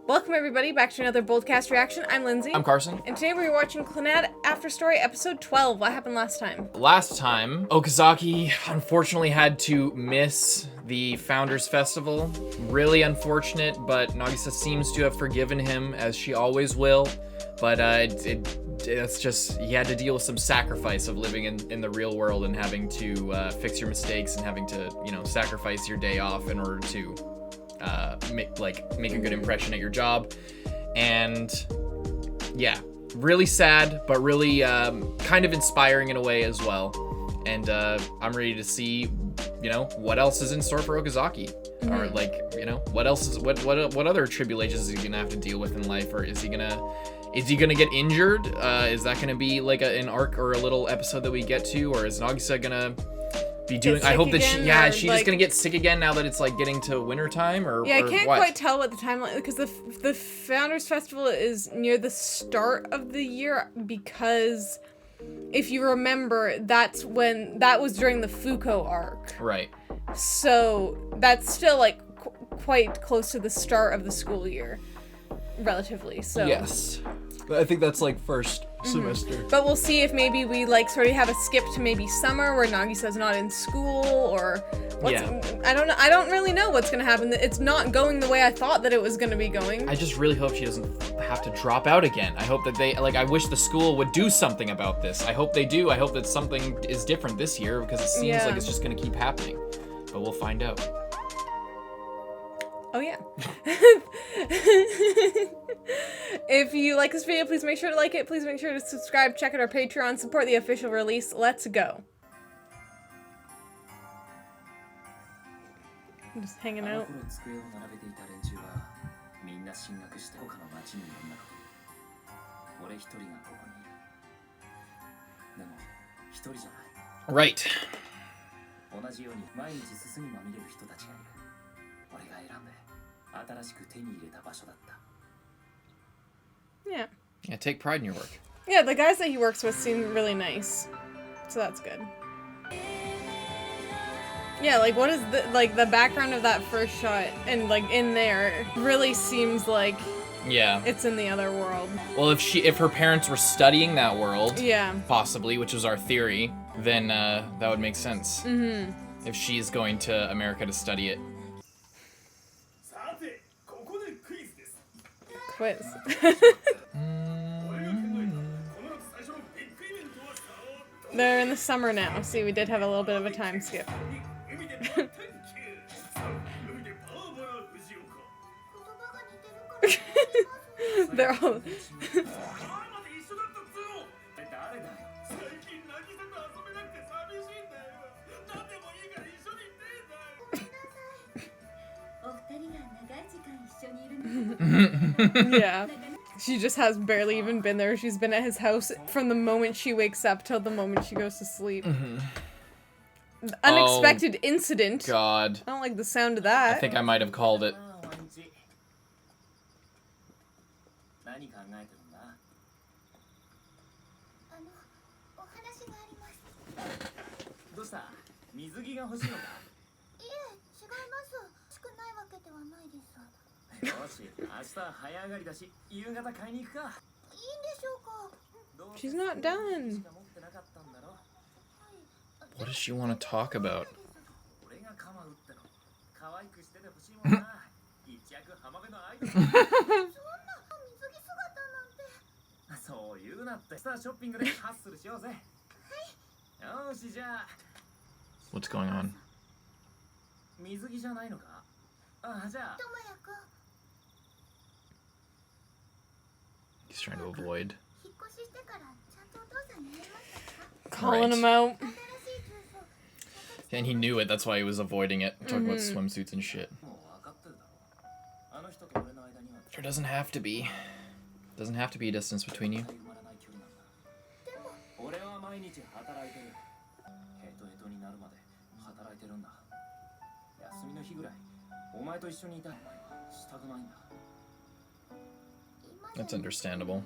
Welcome everybody back to another Boldcast reaction. I'm Lindsay. I'm Carson. And today we're watching Clannad After Story episode 12. What happened last time? Last time, Okazaki unfortunately had to miss the Founders Festival. Really unfortunate, but Nagisa seems to have forgiven him, as she always will. But it's just, he had to deal with some sacrifice of living in the real world and having to fix your mistakes and having to, you know, sacrifice your day off in order to make a good impression at your job. And yeah, really sad, but really kind of inspiring in a way as well. And I'm ready to see, you know, what else is in store for Okazaki. Or like, you know, what else is what other tribulations is he gonna have to deal with in life? Or is he gonna get injured? Is that gonna be like an arc or a little episode that we get to? Or is Nagisa gonna be doing? I hope that she's just gonna get sick again now that it's like getting to winter time, or yeah, I can't what? quite tell what the timeline, because the Founders Festival is near the start of the year, because if you remember, that was during the Fuko arc, Right? So that's still like quite close to the start of the school year, relatively. So Yes, I think that's like first semester. But we'll see if maybe we like sort of have a skip to maybe summer where Nagisa's not in school, or what's, I don't know. I don't really know what's gonna happen. It's not going the way I thought that it was gonna be going. I just really hope she doesn't have to drop out again. I hope that they, like, I wish the school would do something about this. I hope they do. I hope that something is different this year, because it seems like it's just gonna keep happening. But we'll find out. Oh yeah. If you like this video, please make sure to like it. Please make sure to subscribe, check out our Patreon, support the official release. Let's go. I'm just hanging out. Right. Yeah. Yeah, take pride in your work. Yeah, the guys that he works with seem really nice, so that's good. Yeah, like what is the background of that first shot, and like in there really seems like it's in the other world. Well, if her parents were studying that world, possibly, which was our theory, then that would make sense. If she's going to America to study it. Quiz. They're in the summer now. See, we did have a little bit of a time skip. They're all... Yeah. She just has barely even been there. She's been at his house from the moment she wakes up till the moment she goes to sleep. Unexpected incident. God. I don't like the sound of that. I think I might have called it. She's not done. What does she want to talk about? What's going on? He's trying to avoid. Calling him out. And he knew it, that's why he was avoiding it. Talking about swimsuits and shit. There doesn't have to be. Doesn't have to be a distance between you. That's understandable.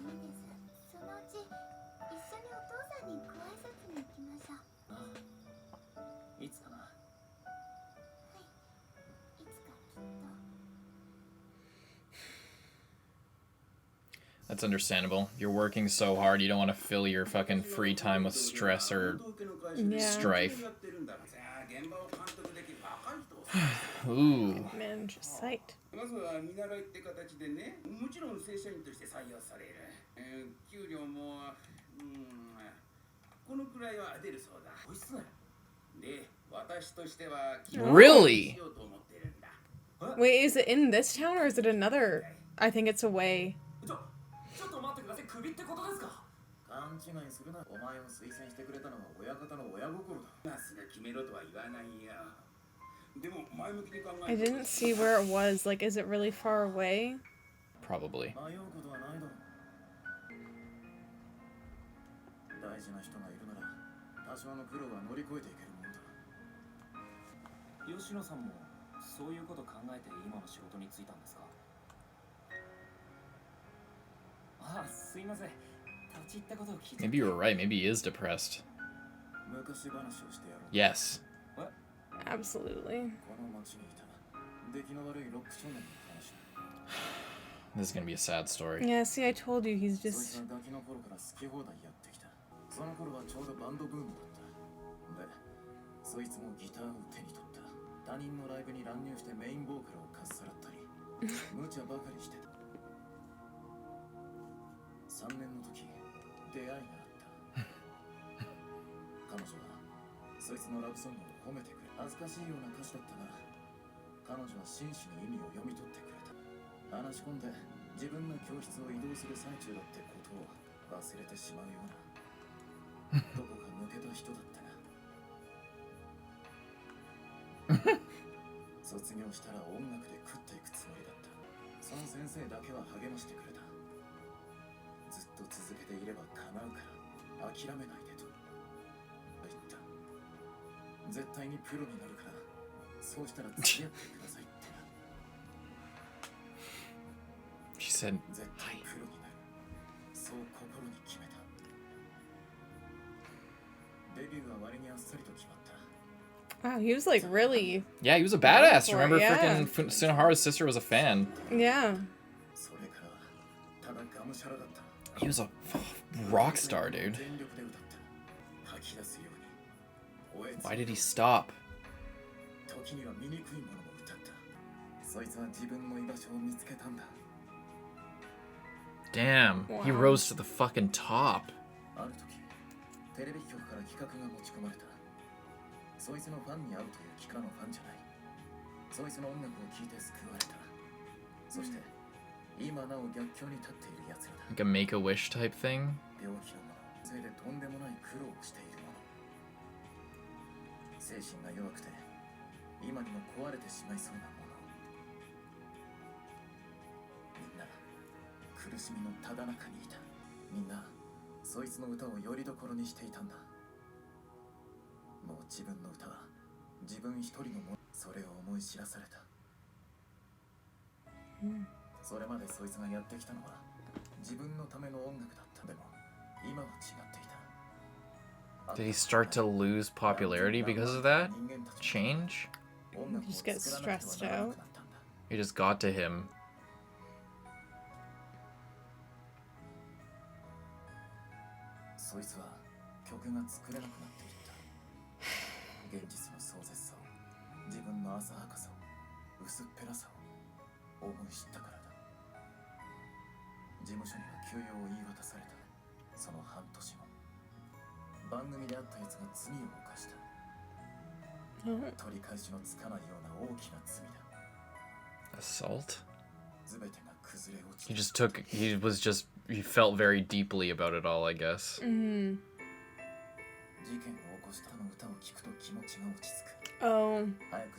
That's understandable. You're working so hard, you don't want to fill your fucking free time with stress or strife. Ooh. Manage a site. Really? Wait, is it in this town or is it another? I think it's away. I didn't see where it was. Like, is it really far away? Probably. Maybe you were right. Maybe he is depressed. Yes. Absolutely. This is gonna be a sad story. Yeah, see, I told you, he's just... She said, hi. Wow, he was like really... Yeah, he was a badass. For it, Remember, yeah. freaking Sunohara's sister was a fan. Yeah. He was a rock star, dude. Why did he stop? Damn, he Wow. rose to the fucking top. Like a Make-A-Wish type thing? Did he start to lose popularity because of that? Change? Just get stressed out. It just got to him. Assault? He felt very deeply about it all, I guess. Mm-hmm. Oh,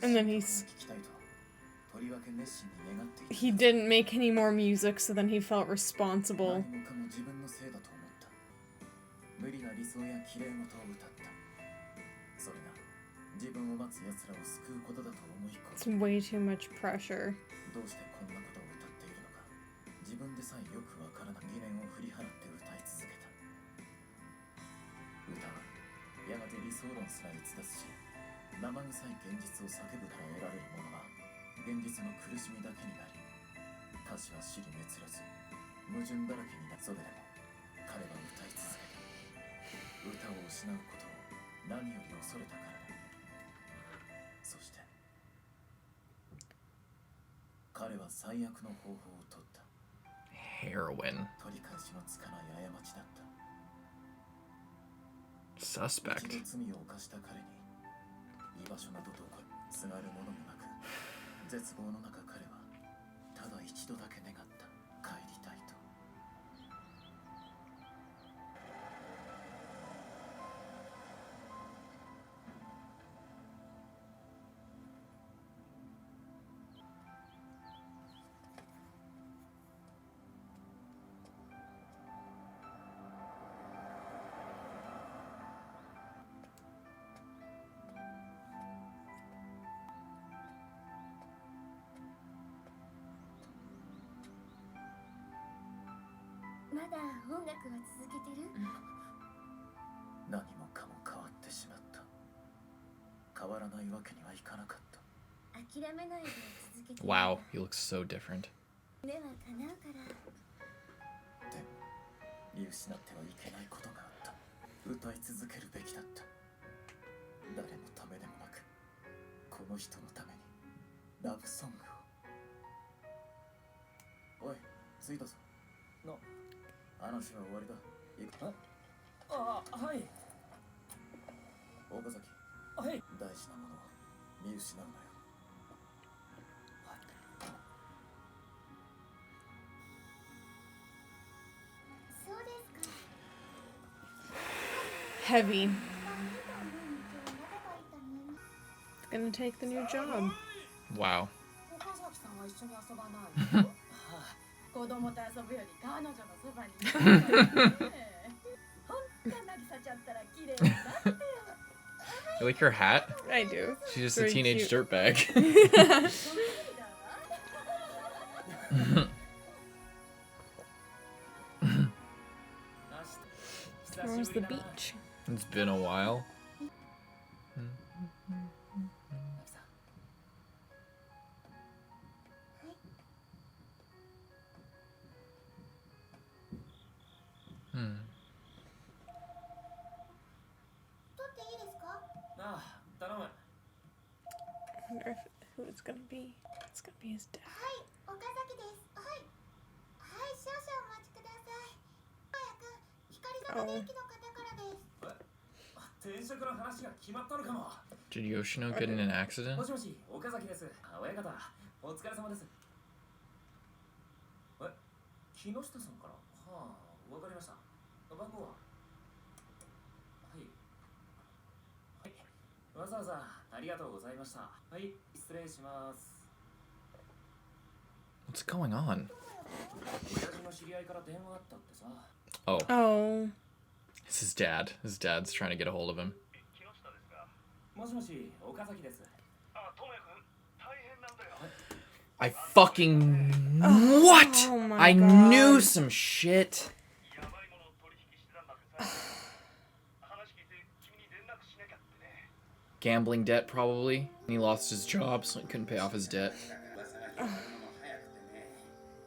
and then he didn't make any more music, so then he felt responsible. It's way too much pressure. Heroin. Suspect. Wow, he looks so different. Heavy. Gonna take the new job. Wow. You like her hat? I do. She's just Very a teenage cute. dirtbag. Where's the beach? It's been a while. I wonder who it's gonna be. It's gonna be his dad. Oh. Did Yoshino get in an accident? What's going on? Oh, Oh. it's his dad. His dad's trying to get a hold of him. I fucking... What? Oh my I God. knew some shit. Gambling debt, probably. He lost his job, so he couldn't pay off his debt.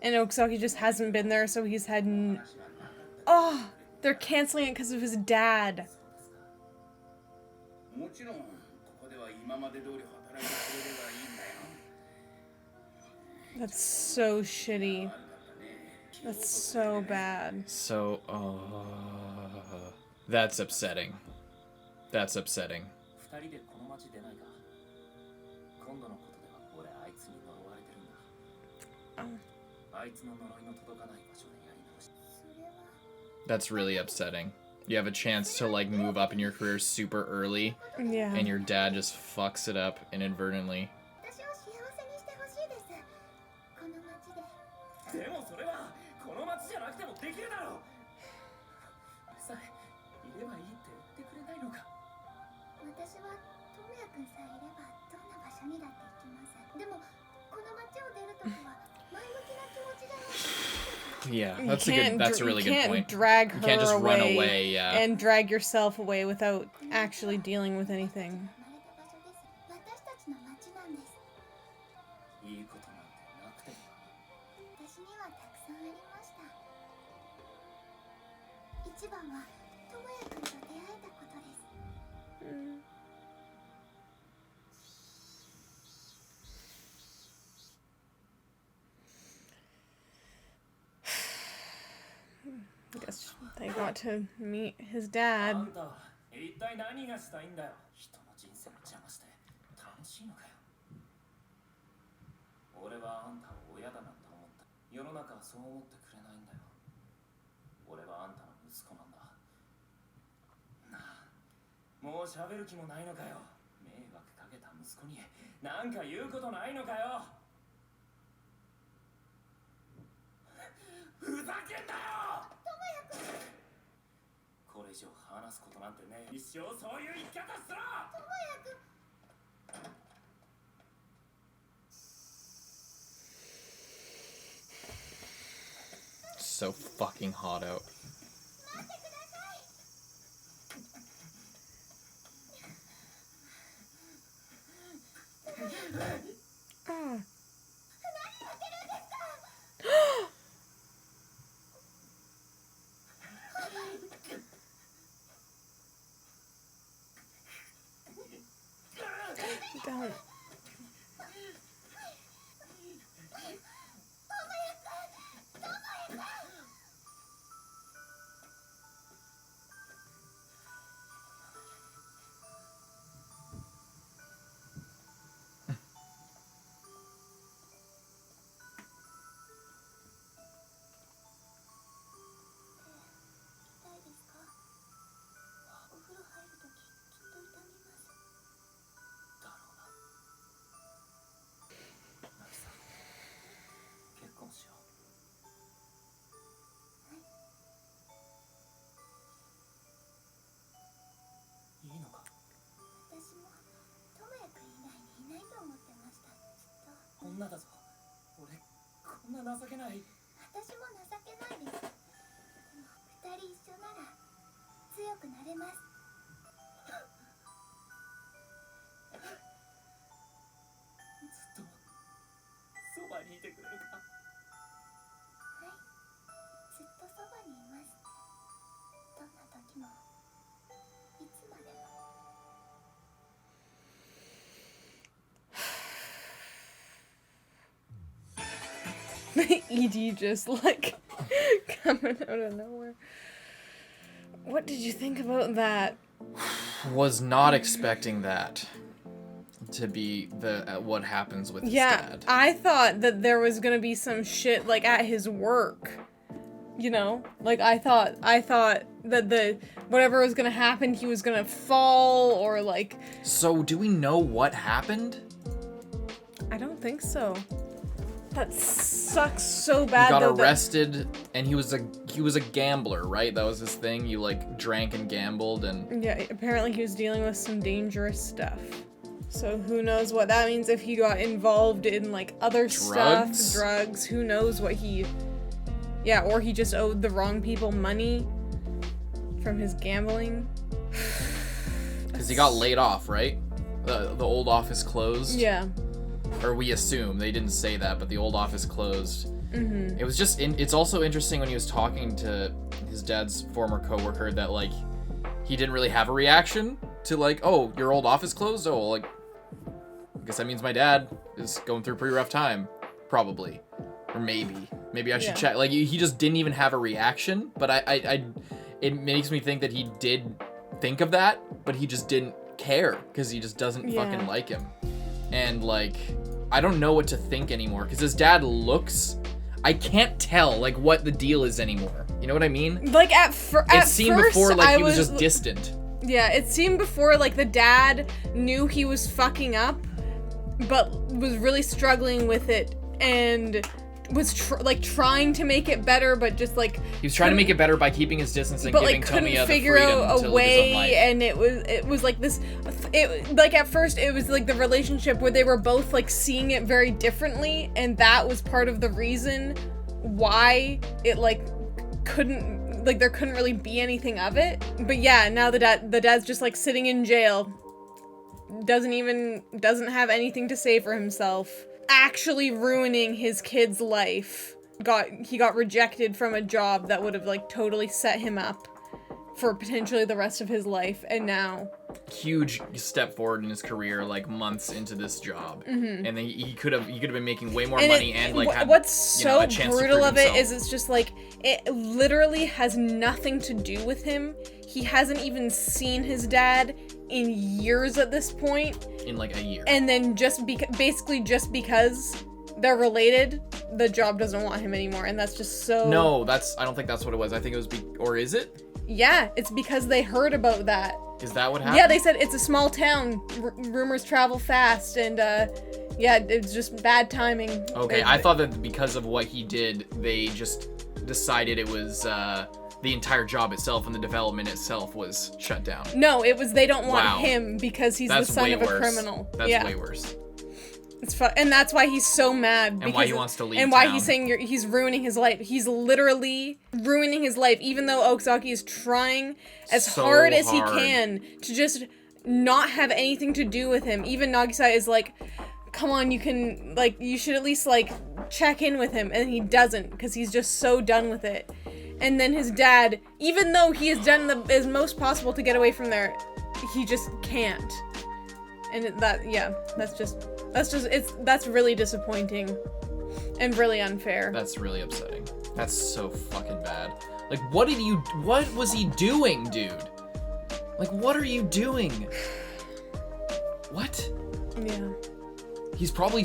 And Okazaki just hasn't been there, so he's had... Oh! They're canceling it because of his dad. That's so shitty. That's so bad. So, that's upsetting. That's upsetting. That's really upsetting. You have a chance to like move up in your career super early, Yeah. and your dad just fucks it up inadvertently. Yeah, that's a really good point. Drag her You can't just run away, yeah. And drag yourself away without actually dealing with anything. I guess they got to meet his dad. 一体何がしたいんだよ。人の人生の邪魔して楽しいのかよ。俺はあんたを親だなんて思った。世の中はそう思ってくれないんだよ。俺はあんたの息子なんだ。なあ、もう喋る気もないのかよ。迷惑かけた息子に何か言うことないのかよ。ふざけんなよ。智也君。これ以上話すことなんてね。一生そういう生き方すろ。智也君。So fucking hot out. Don't.女だぞ。俺こんな情けない。私も情けないです。でも二人一緒なら強くなれます。ずっとそばにいてくれるか。はい、ずっとそばにいます。どんな時もいつまでも。ED just like coming out of nowhere. What did you think about that? Was not expecting that to be the what happens with his dad. I thought that there was gonna be some shit like at his work. You know? Like I thought that the whatever was gonna happen, he was gonna fall or like. So do we know what happened? I don't think so. That sucks so bad. He got though, arrested, and he was a gambler, right? That was his thing. You like drank and gambled, and yeah, apparently he was dealing with some dangerous stuff. So who knows what that means if he got involved in like other stuff, drugs. Who knows what he? Yeah, or he just owed the wrong people money from his gambling. Because he got laid off, right? The old office closed. Yeah. Or we assume, they didn't say that, but the old office closed. Mm-hmm. It was just, it's also interesting when he was talking to his dad's former coworker that, like, he didn't really have a reaction to, like, oh, your old office closed? Oh, like, I guess that means my dad is going through a pretty rough time. Probably. Or maybe. Maybe I should check. Like, he just didn't even have a reaction, but it makes me think that he did think of that, but he just didn't care, because he just doesn't fucking like him. And, like, I don't know what to think anymore, because his dad looks... I can't tell, like, what the deal is anymore. You know what I mean? Like, it seemed before, like, he was just distant. Yeah, it seemed before, like, the dad knew he was fucking up, but was really struggling with it, and was, trying to make it better, but just, like... He was trying to make it better by keeping his distance and giving Tomiya the freedom to live his own life. But, like, couldn't figure out a way, and it was, like, this... like, at first, it was, like, the relationship where they were both, like, seeing it very differently, and that was part of the reason why it, like, couldn't... Like, there couldn't really be anything of it. But, yeah, now the dad's just, like, sitting in jail. Doesn't have anything to say for himself. Actually ruining his kid's life. He got rejected from a job that would have, like, totally set him up. for potentially the rest of his life, and now huge step forward in his career, like months into this job, and then he could have been making way more money and like had, what's so a chance brutal to of prove it himself. is it's just like it literally has nothing to do with him. He hasn't even seen his dad in years at this point, in like a year, and then basically just because they're related, the job doesn't want him anymore, and that's just so. No, I don't think that's what it was. I think it was or is it? Yeah, it's because they heard about that. Is that what happened? Yeah, they said it's a small town. Rumors travel fast, and yeah, it's just bad timing. Okay, I thought that because of what he did, they just decided it was the entire job itself and the development itself was shut down. No, it was they don't want Wow. him because he's That's the son way of a worse. criminal. That's yeah. way worse. It's and that's why he's so mad. And why he wants to leave And why town. he's saying he's ruining his life. He's literally ruining his life, even though Okazaki is trying as So hard as he hard. can to just not have anything to do with him. Even Nagisa is like, come on, you should at least, like, check in with him. And he doesn't, because he's just so done with it. And then his dad, even though he has done as most possible to get away from there, he just can't. And that's really disappointing and really unfair. That's really upsetting. That's so fucking bad. Like, what was he doing, dude? Like, what are you doing? What? Yeah. He's probably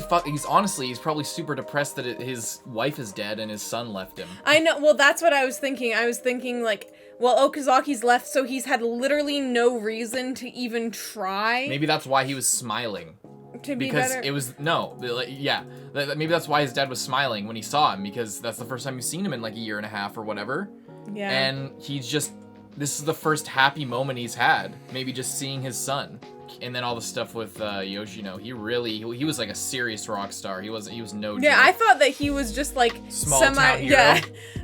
super depressed that his wife is dead and his son left him. I know. Well, that's what I was thinking. I was thinking, like, well, Okazaki's left, so he's had literally no reason to even try. Maybe that's why he was smiling. To be Because better. it was, maybe that's why his dad was smiling when he saw him, because that's the first time you've seen him in like a year and a half or whatever. Yeah. And this is the first happy moment he's had, maybe just seeing his son. And then all the stuff with Yoshino, he was like a serious rock star. He was no joke. Yeah, I thought that he was just like Small town hero.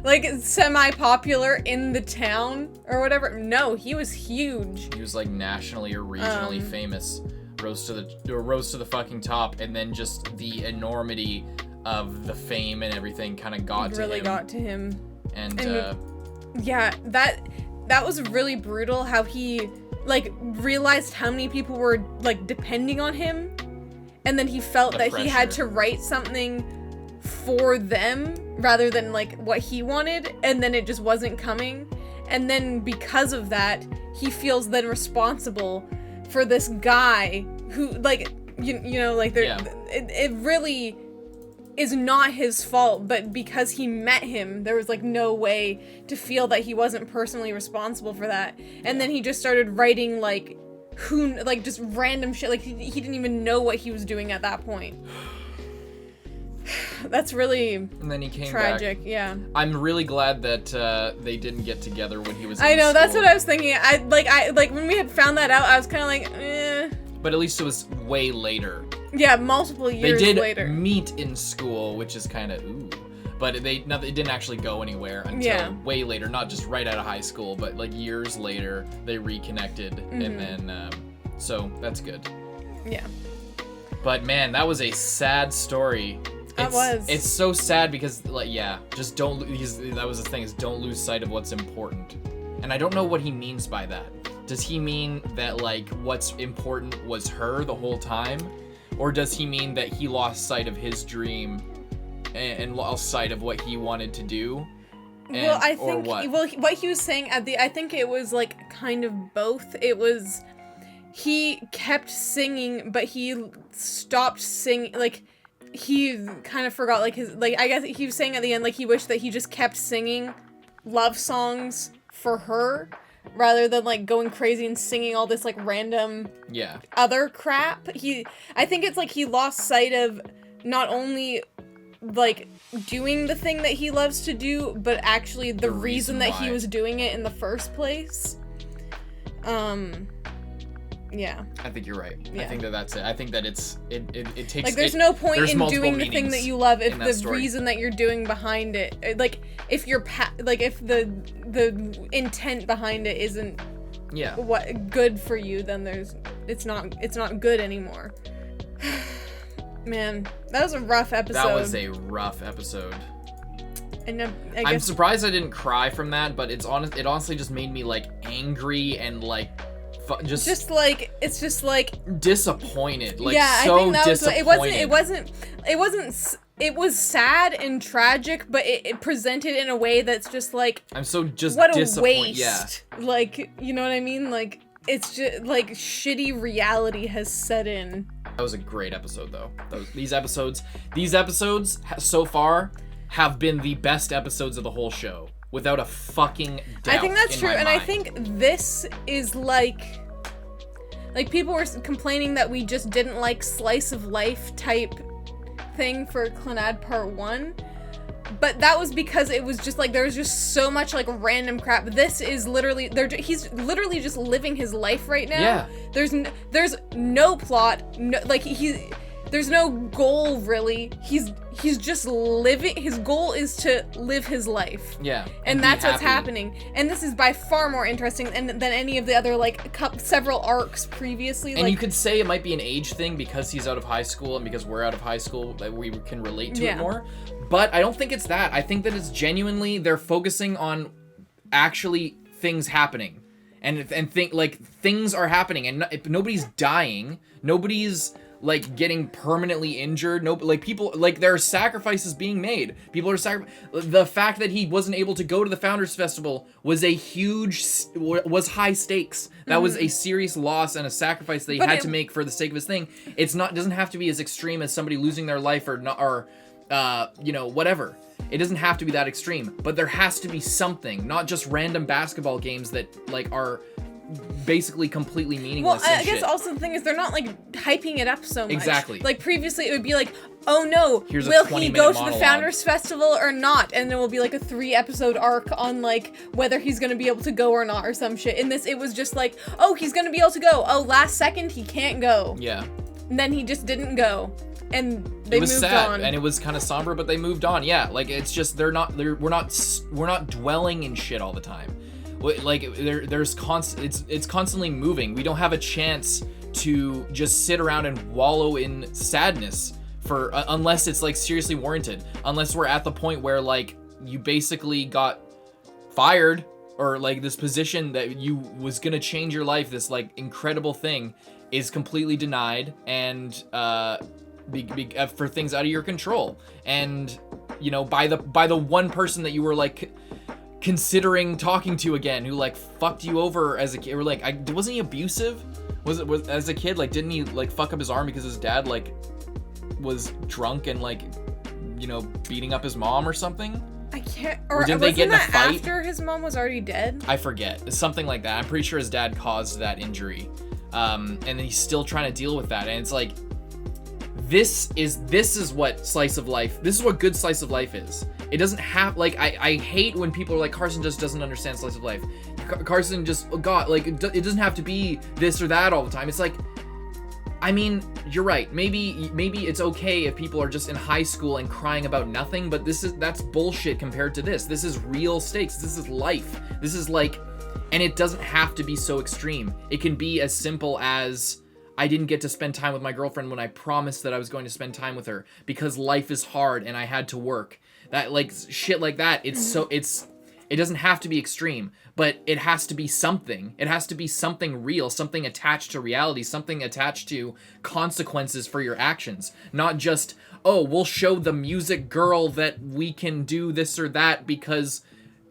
like semi-popular in the town or whatever. No, he was huge. He was like nationally or regionally famous. Rose to the fucking top, and then just the enormity of the fame and everything kind of got to him. And yeah, that was really brutal how he like realized how many people were like depending on him, and then he felt that he had to write something for them rather than like what he wanted, and then it just wasn't coming. And then because of that, he feels then responsible for this guy who, like, you know, like, it really is not his fault, but because he met him, there was, like, no way to feel that he wasn't personally responsible for that. And then he just started writing, like, just random shit. Like, he didn't even know what he was doing at that point. That's really and then he came tragic, back. yeah. I'm really glad that they didn't get together when he was in I know, school. that's what I was thinking. I when we had found that out, I was kind of like, eh. But at least it was way later. Yeah, multiple years later. later. They did meet in school, which is kind of ooh. But it didn't actually go anywhere until way later. Not just right out of high school, but like years later, they reconnected. And then, so that's good. Yeah. But man, that was a sad story. It's so sad because, like, just don't lose. That was the thing, is don't lose sight of what's important. And I don't know what he means by that. Does he mean that, like, what's important was her the whole time? Or does he mean that he lost sight of his dream and lost sight of what he wanted to do? Well, I think, what? what he was saying I think it was, like, kind of both. It was, he kept singing, but he stopped singing, like, he kind of forgot, like, his, like, I guess he was saying at the end, like, he wished that he just kept singing love songs for her, rather than, like, going crazy and singing all this, like, random other crap. I think it's, like, he lost sight of not only, like, doing the thing that he loves to do, but actually the reason that he was doing it in the first place. Yeah. I think you're right. Yeah. I think that's it. I think that it takes... Like, there's no point in doing the thing that you love if the story. reason that you're doing behind it, like, if you're if the intent behind it isn't what good for you, then it's not good anymore. Man, that was a rough episode. That was a rough episode. And I I'm guess surprised I didn't cry from that, but it honestly just made me like angry and like just like it's just like disappointed. Like yeah, so I think that disappointed. it was sad and tragic, but it presented in a way that's just like I'm so just what a disappointed. waste. Yeah. Like, you know what I mean? Like it's just like shitty reality has set in. That was a great episode though. These episodes so far have been the best episodes of the whole show. Without a fucking doubt. I think that's true, and mind. I think this is like people were complaining that we just didn't like slice of life type thing for Clannad Part 1, but that was because it was just like there was just so much like random crap. This is literally he's literally just living his life right now. Yeah. There's no plot, no, like there's no goal really. He's just living. His goal is to live his life. Yeah. And that's what's happening. And this is by far more interesting than any of the other like several arcs previously. And you could say it might be an age thing because he's out of high school and because we're out of high school that we can relate to it more. But I don't think it's that. I think that it's genuinely they're focusing on actually things happening. And think like things are happening and nobody's dying. Nobody's like getting permanently injured. No, like people, like there are sacrifices being made. People are the fact that he wasn't able to go to the Founders Festival was was high stakes. That was a serious loss and a sacrifice that he had to make for the sake of his thing. Doesn't have to be as extreme as somebody losing their life or not, or whatever. It doesn't have to be that extreme, but there has to be something, not just random basketball games that like are basically completely meaningless. Well, I guess also the thing is they're not like hyping it up so much. Exactly. Like previously it would be like, oh no, will he go to the Founders Festival or not? And there will be like a 3-episode arc on like whether he's gonna be able to go or not or some shit. In this it was just like, oh, he's gonna be able to go. Oh, last second he can't go. Yeah. And then he just didn't go. And they it was moved sad, on. and it was kind of somber, but they moved on. Yeah, like it's just we're not dwelling in shit all the time. Like it's constantly moving. We don't have a chance to just sit around and wallow in sadness for unless it's like seriously warranted. Unless we're at the point where like you basically got fired or like this position that you was gonna change your life, this like incredible thing is completely denied and for things out of your control. And you know, by the one person that you were like considering talking to again, who like fucked you over as a kid, or like wasn't he abusive? Was as a kid, like didn't he like fuck up his arm because his dad like was drunk and like, you know, beating up his mom or something? I can't. Or didn't they get in a fight after his mom was already dead? I forget. It's something like that. I'm pretty sure his dad caused that injury, and then he's still trying to deal with that. And it's like, this is what slice of life. This is what good slice of life is. It doesn't have like I hate when people are like Carson just doesn't understand slice of life. Carson just like it doesn't have to be this or that all the time. It's like, I mean, you're right. Maybe it's okay if people are just in high school and crying about nothing, but that's bullshit compared to this. This is real stakes. This is life. This is like, and it doesn't have to be so extreme. It can be as simple as I didn't get to spend time with my girlfriend when I promised that I was going to spend time with her because life is hard and I had to work. That like shit like that. It doesn't have to be extreme, but it has to be something. It has to be something real, something attached to reality, something attached to consequences for your actions. Not just, oh, we'll show the music girl that we can do this or that because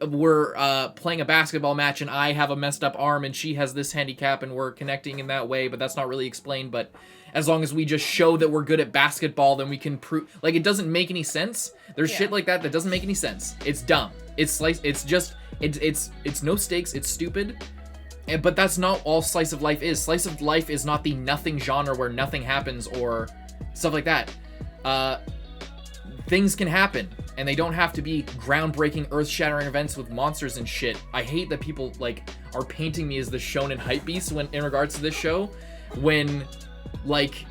we're playing a basketball match and I have a messed up arm and she has this handicap and we're connecting in that way, but that's not really explained. But as long as we just show that we're good at basketball, then we can prove, like, it doesn't make any sense. There's shit like that doesn't make any sense. It's dumb. It's no stakes. It's stupid. But that's not all slice of life is. Slice of life is not the nothing genre where nothing happens or stuff like that. Things can happen, and they don't have to be groundbreaking, earth-shattering events with monsters and shit. I hate that people like are painting me as the shonen hype beast when in regards to this show, when like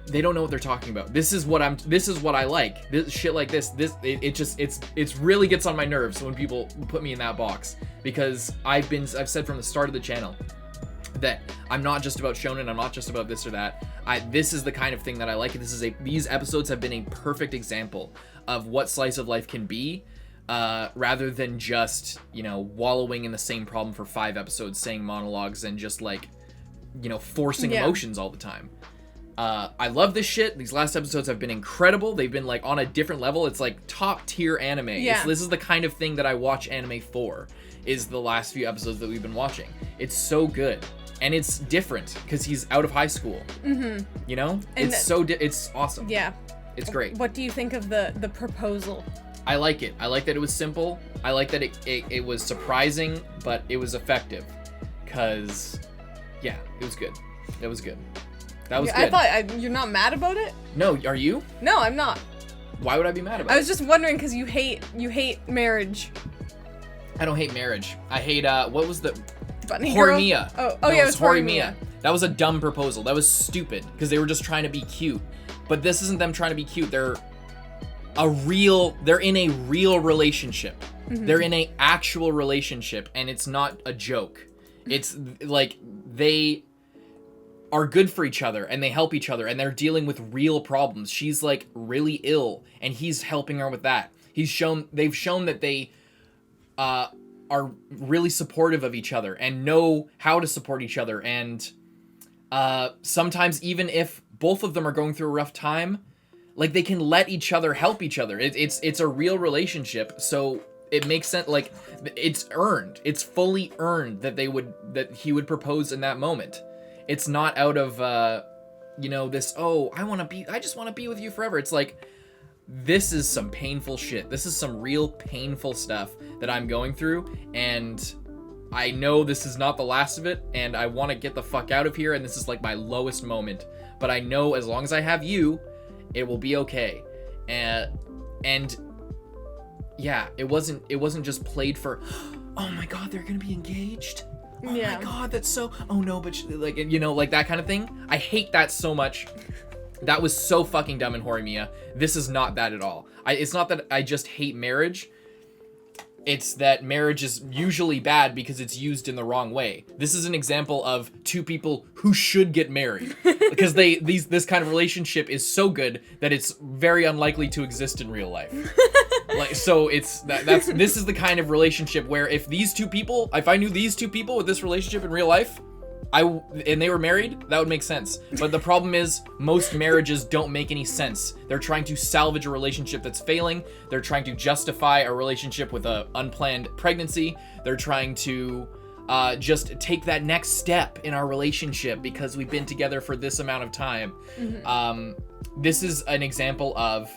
they don't know what they're talking about. This is what I like. This shit like this. It really gets on my nerves when people put me in that box, because I've said from the start of the channel that I'm not just about shonen, I'm not just about this or that. This is the kind of thing that I like. These episodes have been a perfect example of what slice of life can be, rather than just, you know, wallowing in the same problem for 5 episodes, saying monologues and just like, you know, forcing emotions all the time. I love this shit. These last episodes have been incredible. They've been like on a different level. It's like top tier anime. Yeah. This is the kind of thing that I watch anime for, is the last few episodes that we've been watching. It's so good. And it's different because he's out of high school. Mm-hmm. You know? And it's awesome. Yeah. It's great. What do you think of the proposal? I like it. I like that it was simple. I like that it was surprising, but it was effective. Because, yeah, it was good. It was good. That was good. I thought you're not mad about it? No, are you? No, I'm not. Why would I be mad about it? I was just wondering because you hate marriage. I don't hate marriage. I hate what was the Bunny girl? Horimiya. Oh yeah, it was Horimiya. That was a dumb proposal. That was stupid because they were just trying to be cute. But this isn't them trying to be cute. They're in a real relationship. Mm-hmm. They're in a actual relationship, and it's not a joke. It's like they are good for each other and they help each other and they're dealing with real problems. She's like really ill and he's helping her with that. They've shown that they are really supportive of each other and know how to support each other, and sometimes even if both of them are going through a rough time, like they can let each other help each other. It's a real relationship, so it makes sense. Like it's earned. It's fully earned that he would propose in that moment. It's not out of this, I just want to be with you forever. It's like, this is some painful shit. This is some real painful stuff that I'm going through, and I know this is not the last of it, and I want to get the fuck out of here, and this is like my lowest moment. But I know as long as I have you, it will be okay. And yeah, it wasn't just played for, oh my god, they're gonna be engaged? Oh my god, that's so, oh no, but like, you know, like that kind of thing. I hate that so much. That was so fucking dumb in Horimiya. This is not that at all. It's not that I just hate marriage. It's that marriage is usually bad because it's used in the wrong way. This is an example of two people who should get married because this kind of relationship is so good that it's very unlikely to exist in real life. So it's this is the kind of relationship where if I knew these two people with this relationship in real life, and they were married, that would make sense. But the problem is, most marriages don't make any sense. They're trying to salvage a relationship that's failing. They're trying to justify a relationship with an unplanned pregnancy. They're trying to just take that next step in our relationship because we've been together for this amount of time. Mm-hmm. This is an example of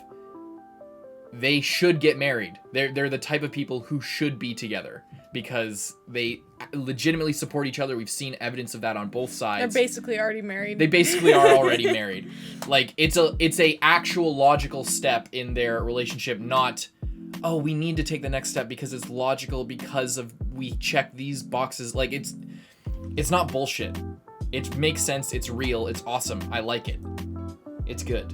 they should get married. They're the type of people who should be together because they legitimately support each other. We've seen evidence of that on both sides. They're basically already married. They basically are already married. Like it's a actual logical step in their relationship, not, oh, we need to take the next step because it's logical because of we check these boxes. Like it's not bullshit. It makes sense. It's real. It's awesome. I like it. It's good.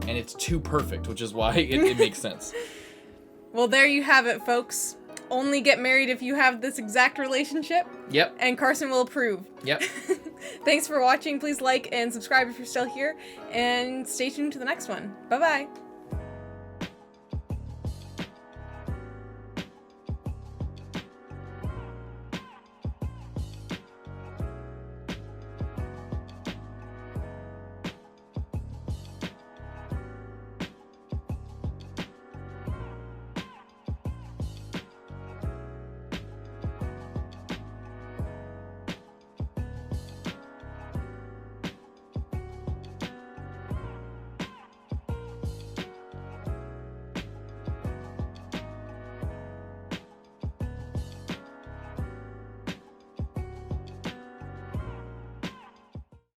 And it's too perfect, which is why it makes sense. Well, there you have it, folks. Only get married if you have this exact relationship. Yep. And Carson will approve. Yep. Thanks for watching. Please like and subscribe if you're still here. And stay tuned to the next one. Bye-bye.